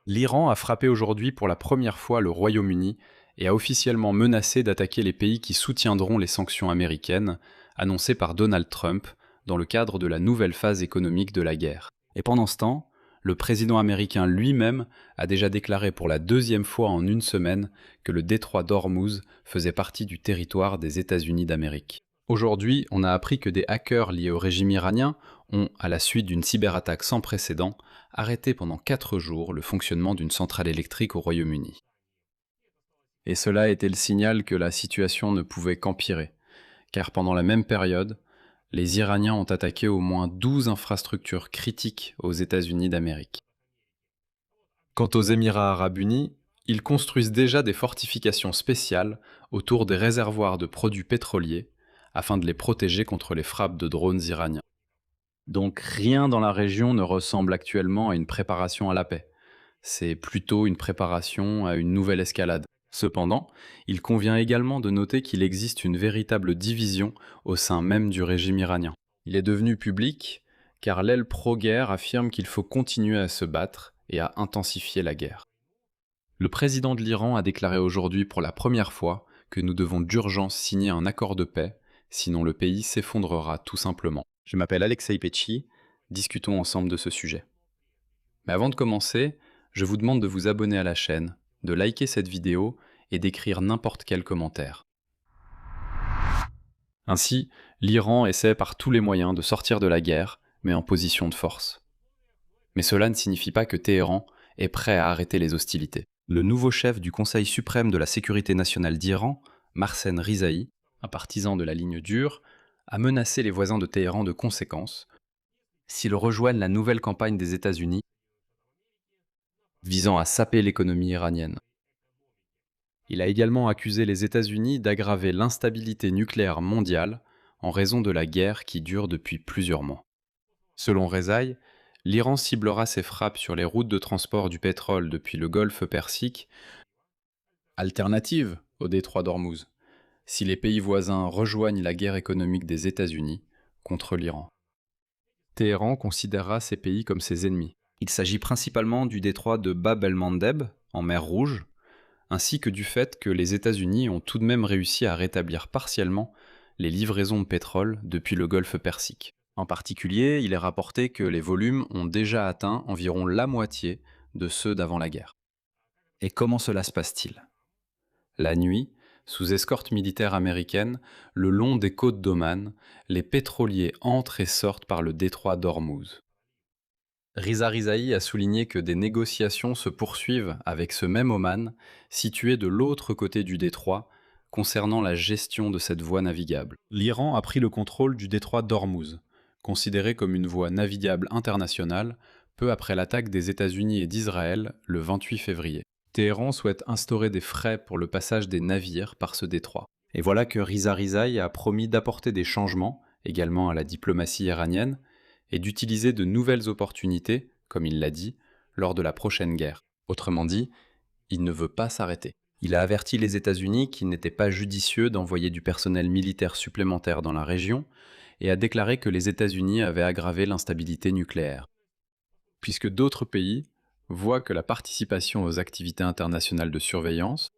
L'Iran a frappé aujourd'hui pour la première fois le Royaume-Uni et a officiellement menacé d'attaquer les pays qui soutiendront les sanctions américaines, annoncées par Donald Trump dans le cadre de la nouvelle phase économique de la guerre. Et pendant ce temps, le président américain lui-même a déjà déclaré pour la deuxième fois en une semaine que le détroit d'Ormuz faisait partie du territoire des États-Unis d'Amérique. Aujourd'hui, on a appris que des hackers liés au régime iranien ont, à la suite d'une cyberattaque sans précédent, arrêté pendant 4 jours le fonctionnement d'une centrale électrique au Royaume-Uni. Et cela était le signal que la situation ne pouvait qu'empirer, car pendant la même période, les Iraniens ont attaqué au moins 12 infrastructures critiques aux États-Unis d'Amérique. Quant aux Émirats arabes unis, ils construisent déjà des fortifications spéciales autour des réservoirs de produits pétroliers afin de les protéger contre les frappes de drones iraniens. Donc rien dans la région ne ressemble actuellement à une préparation à la paix. C'est plutôt une préparation à une nouvelle escalade. Cependant, il convient également de noter qu'il existe une véritable division au sein même du régime iranien. Il est devenu public car l'aile pro-guerre affirme qu'il faut continuer à se battre et à intensifier la guerre. Le président de l'Iran a déclaré aujourd'hui pour la première fois que nous devons d'urgence signer un accord de paix, sinon le pays s'effondrera tout simplement. Je m'appelle Alexei Petchi, discutons ensemble de ce sujet. Mais avant de commencer, je vous demande de vous abonner à la chaîne, de liker cette vidéo et d'écrire n'importe quel commentaire. Ainsi, l'Iran essaie par tous les moyens de sortir de la guerre, mais en position de force. Mais cela ne signifie pas que Téhéran est prêt à arrêter les hostilités. Le nouveau chef du Conseil suprême de la sécurité nationale d'Iran, Mohsen Rizai, un partisan de la ligne dure, a menacé les voisins de Téhéran de conséquences s'ils rejoignent la nouvelle campagne des États-Unis visant à saper l'économie iranienne. Il a également accusé les États-Unis d'aggraver l'instabilité nucléaire mondiale en raison de la guerre qui dure depuis plusieurs mois. Selon Rezaï, l'Iran ciblera ses frappes sur les routes de transport du pétrole depuis le golfe Persique, alternative au détroit d'Ormuz, si les pays voisins rejoignent la guerre économique des États-Unis contre l'Iran. Téhéran considérera ces pays comme ses ennemis. Il s'agit principalement du détroit de Bab el-Mandeb, en mer Rouge, ainsi que du fait que les États-Unis ont tout de même réussi à rétablir partiellement les livraisons de pétrole depuis le golfe Persique. En particulier, il est rapporté que les volumes ont déjà atteint environ la moitié de ceux d'avant la guerre. Et comment cela se passe-t-il ? La nuit, sous escorte militaire américaine, le long des côtes d'Oman, les pétroliers entrent et sortent par le détroit d'Ormuz. Riza Rizaï a souligné que des négociations se poursuivent avec ce même Oman, situé de l'autre côté du détroit, concernant la gestion de cette voie navigable. L'Iran a pris le contrôle du détroit d'Ormuz, considéré comme une voie navigable internationale, peu après l'attaque des États-Unis et d'Israël le 28 février. Téhéran souhaite instaurer des frais pour le passage des navires par ce détroit. Et voilà que Riza Rizaï a promis d'apporter des changements, également à la diplomatie iranienne, et d'utiliser de nouvelles opportunités, comme il l'a dit, lors de la prochaine guerre. Autrement dit, il ne veut pas s'arrêter. Il a averti les États-Unis qu'il n'était pas judicieux d'envoyer du personnel militaire supplémentaire dans la région et a déclaré que les États-Unis avaient aggravé l'instabilité nucléaire. Puisque d'autres pays voient que la participation aux activités internationales de surveillance,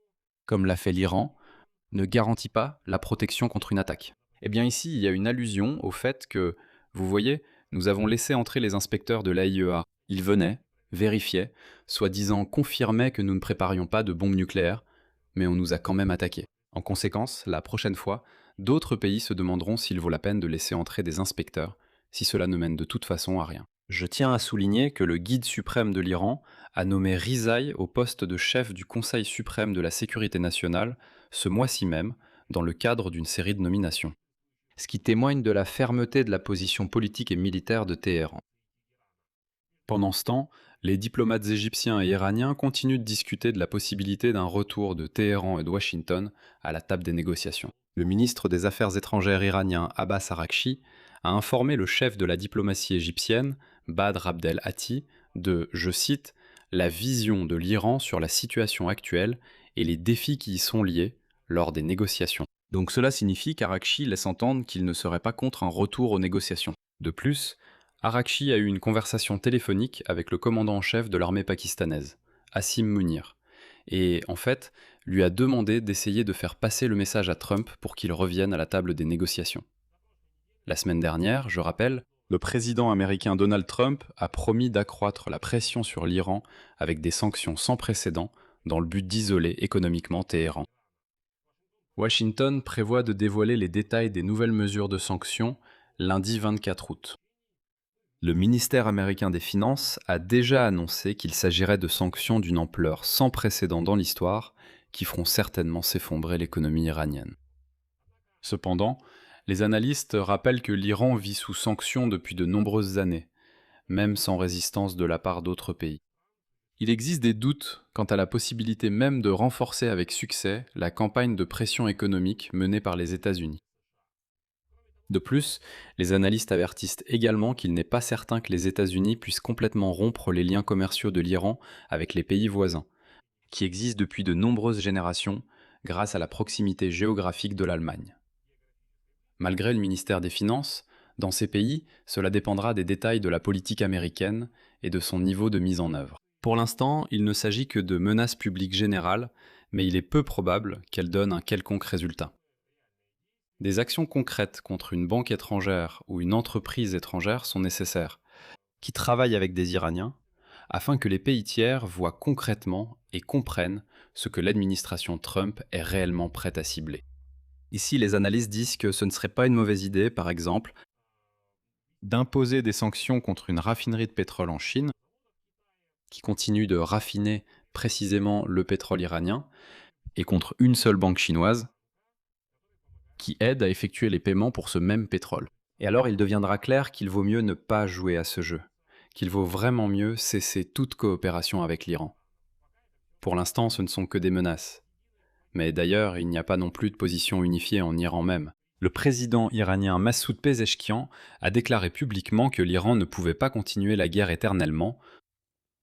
comme l'a fait l'Iran, ne garantit pas la protection contre une attaque. Eh bien ici, il y a une allusion au fait que, vous voyez, nous avons laissé entrer les inspecteurs de l'AIEA. Ils venaient, vérifiaient, soi-disant confirmaient que nous ne préparions pas de bombes nucléaires, mais on nous a quand même attaqués. En conséquence, la prochaine fois, d'autres pays se demanderont s'il vaut la peine de laisser entrer des inspecteurs, si cela ne mène de toute façon à rien. Je tiens à souligner que le guide suprême de l'Iran a nommé Rizaï au poste de chef du Conseil suprême de la sécurité nationale ce mois-ci même, dans le cadre d'une série de nominations. Ce qui témoigne de la fermeté de la position politique et militaire de Téhéran. Pendant ce temps, les diplomates égyptiens et iraniens continuent de discuter de la possibilité d'un retour de Téhéran et de Washington à la table des négociations. Le ministre des Affaires étrangères iranien Abbas Araghchi a informé le chef de la diplomatie égyptienne, Badr Abdel Hatti, de, je cite, « la vision de l'Iran sur la situation actuelle et les défis qui y sont liés lors des négociations ». Donc cela signifie qu'Araghchi laisse entendre qu'il ne serait pas contre un retour aux négociations. De plus, Araghchi a eu une conversation téléphonique avec le commandant en chef de l'armée pakistanaise, Hassim Munir, et en fait, lui a demandé d'essayer de faire passer le message à Trump pour qu'il revienne à la table des négociations. La semaine dernière, je rappelle, le président américain Donald Trump a promis d'accroître la pression sur l'Iran avec des sanctions sans précédent dans le but d'isoler économiquement Téhéran. Washington prévoit de dévoiler les détails des nouvelles mesures de sanctions lundi 24 août. Le ministère américain des Finances a déjà annoncé qu'il s'agirait de sanctions d'une ampleur sans précédent dans l'histoire qui feront certainement s'effondrer l'économie iranienne. Cependant, les analystes rappellent que l'Iran vit sous sanctions depuis de nombreuses années, même sans résistance de la part d'autres pays. Il existe des doutes quant à la possibilité même de renforcer avec succès la campagne de pression économique menée par les États-Unis. De plus, les analystes avertissent également qu'il n'est pas certain que les États-Unis puissent complètement rompre les liens commerciaux de l'Iran avec les pays voisins, qui existent depuis de nombreuses générations grâce à la proximité géographique de l'Allemagne. Malgré le ministère des Finances, dans ces pays, cela dépendra des détails de la politique américaine et de son niveau de mise en œuvre. Pour l'instant, il ne s'agit que de menaces publiques générales, mais il est peu probable qu'elles donnent un quelconque résultat. Des actions concrètes contre une banque étrangère ou une entreprise étrangère sont nécessaires, qui travaillent avec des Iraniens, afin que les pays tiers voient concrètement et comprennent ce que l'administration Trump est réellement prête à cibler. Ici, les analystes disent que ce ne serait pas une mauvaise idée, par exemple, d'imposer des sanctions contre une raffinerie de pétrole en Chine, qui continue de raffiner précisément le pétrole iranien, et contre une seule banque chinoise, qui aide à effectuer les paiements pour ce même pétrole. Et alors il deviendra clair qu'il vaut mieux ne pas jouer à ce jeu, qu'il vaut vraiment mieux cesser toute coopération avec l'Iran. Pour l'instant, ce ne sont que des menaces. Mais d'ailleurs, il n'y a pas non plus de position unifiée en Iran même. Le président iranien Massoud Pezeshkian a déclaré publiquement que l'Iran ne pouvait pas continuer la guerre éternellement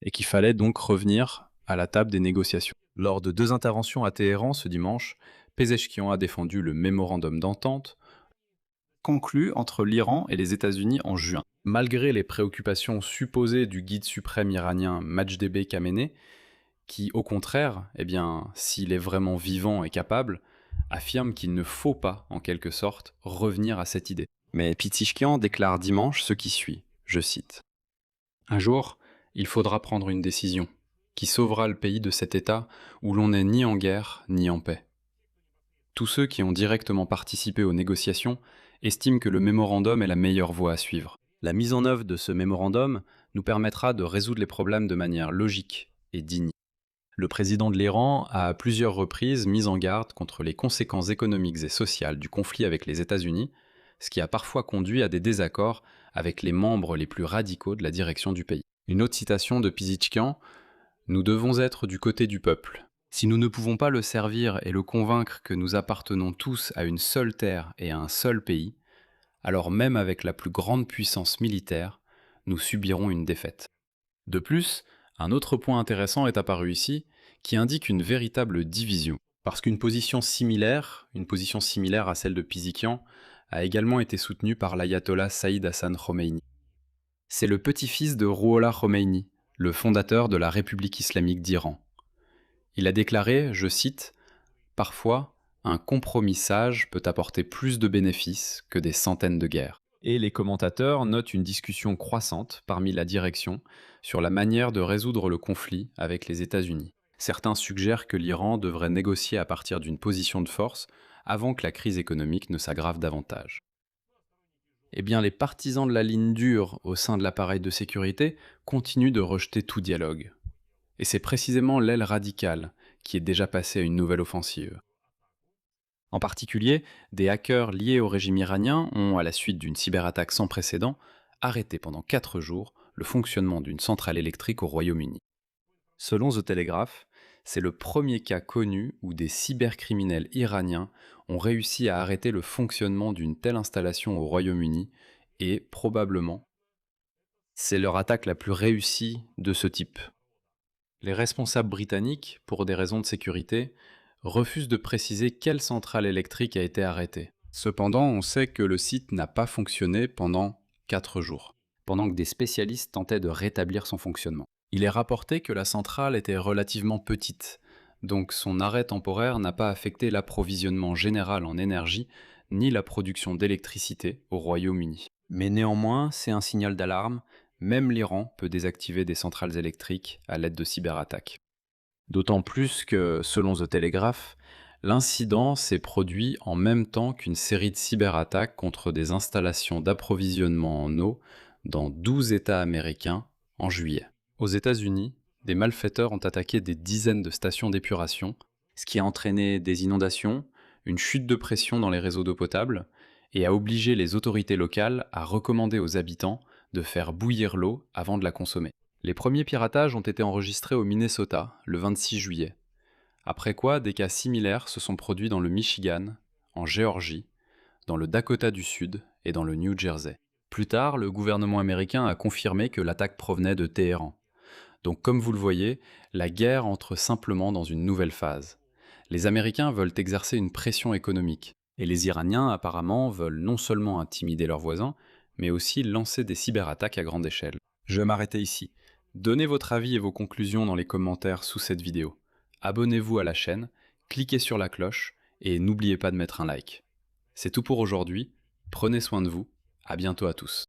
et qu'il fallait donc revenir à la table des négociations. Lors de 2 interventions à Téhéran ce dimanche, Pezeshkian a défendu le mémorandum d'entente conclu entre l'Iran et les États-Unis en juin. Malgré les préoccupations supposées du guide suprême iranien Majdebe Khamenei, qui, au contraire, s'il est vraiment vivant et capable, affirme qu'il ne faut pas, en quelque sorte, revenir à cette idée. Mais Pezeshkian déclare dimanche ce qui suit, je cite. « Un jour, il faudra prendre une décision qui sauvera le pays de cet état où l'on n'est ni en guerre ni en paix. Tous ceux qui ont directement participé aux négociations estiment que le mémorandum est la meilleure voie à suivre. La mise en œuvre de ce mémorandum nous permettra de résoudre les problèmes de manière logique et digne. Le président de l'Iran a à plusieurs reprises mis en garde contre les conséquences économiques et sociales du conflit avec les États-Unis, ce qui a parfois conduit à des désaccords avec les membres les plus radicaux de la direction du pays. Une autre citation de Pezeshkian, « Nous devons être du côté du peuple. Si nous ne pouvons pas le servir et le convaincre que nous appartenons tous à une seule terre et à un seul pays, alors même avec la plus grande puissance militaire, nous subirons une défaite. » De plus, un autre point intéressant est apparu ici, qui indique une véritable division. Parce qu'une position similaire à celle de Pezeshkian, a également été soutenue par l'ayatollah Saïd Hassan Khomeini. C'est le petit-fils de Rouhollah Khomeini, le fondateur de la République islamique d'Iran. Il a déclaré, je cite, « Parfois, un compromis sage peut apporter plus de bénéfices que des centaines de guerres. » Et les commentateurs notent une discussion croissante parmi la direction sur la manière de résoudre le conflit avec les États-Unis. Certains suggèrent que l'Iran devrait négocier à partir d'une position de force avant que la crise économique ne s'aggrave davantage. Eh bien, les partisans de la ligne dure au sein de l'appareil de sécurité continuent de rejeter tout dialogue. Et c'est précisément l'aile radicale qui est déjà passée à une nouvelle offensive. En particulier, des hackers liés au régime iranien ont, à la suite d'une cyberattaque sans précédent, arrêté pendant 4 jours le fonctionnement d'une centrale électrique au Royaume-Uni. Selon The Telegraph, c'est le premier cas connu où des cybercriminels iraniens ont réussi à arrêter le fonctionnement d'une telle installation au Royaume-Uni et, probablement, c'est leur attaque la plus réussie de ce type. Les responsables britanniques, pour des raisons de sécurité, refusent de préciser quelle centrale électrique a été arrêtée. Cependant, on sait que le site n'a pas fonctionné pendant 4 jours, pendant que des spécialistes tentaient de rétablir son fonctionnement. Il est rapporté que la centrale était relativement petite, donc son arrêt temporaire n'a pas affecté l'approvisionnement général en énergie ni la production d'électricité au Royaume-Uni. Mais néanmoins, c'est un signal d'alarme, même l'Iran peut désactiver des centrales électriques à l'aide de cyberattaques. D'autant plus que, selon The Telegraph, l'incident s'est produit en même temps qu'une série de cyberattaques contre des installations d'approvisionnement en eau dans 12 États américains en juillet. Aux États-Unis, des malfaiteurs ont attaqué des dizaines de stations d'épuration, ce qui a entraîné des inondations, une chute de pression dans les réseaux d'eau potable, et a obligé les autorités locales à recommander aux habitants de faire bouillir l'eau avant de la consommer. Les premiers piratages ont été enregistrés au Minnesota le 26 juillet. Après quoi, des cas similaires se sont produits dans le Michigan, en Géorgie, dans le Dakota du Sud et dans le New Jersey. Plus tard, le gouvernement américain a confirmé que l'attaque provenait de Téhéran. Donc comme vous le voyez, la guerre entre simplement dans une nouvelle phase. Les Américains veulent exercer une pression économique, et les Iraniens apparemment veulent non seulement intimider leurs voisins, mais aussi lancer des cyberattaques à grande échelle. Je vais m'arrêter ici. Donnez votre avis et vos conclusions dans les commentaires sous cette vidéo. Abonnez-vous à la chaîne, cliquez sur la cloche, et n'oubliez pas de mettre un like. C'est tout pour aujourd'hui, prenez soin de vous, à bientôt à tous.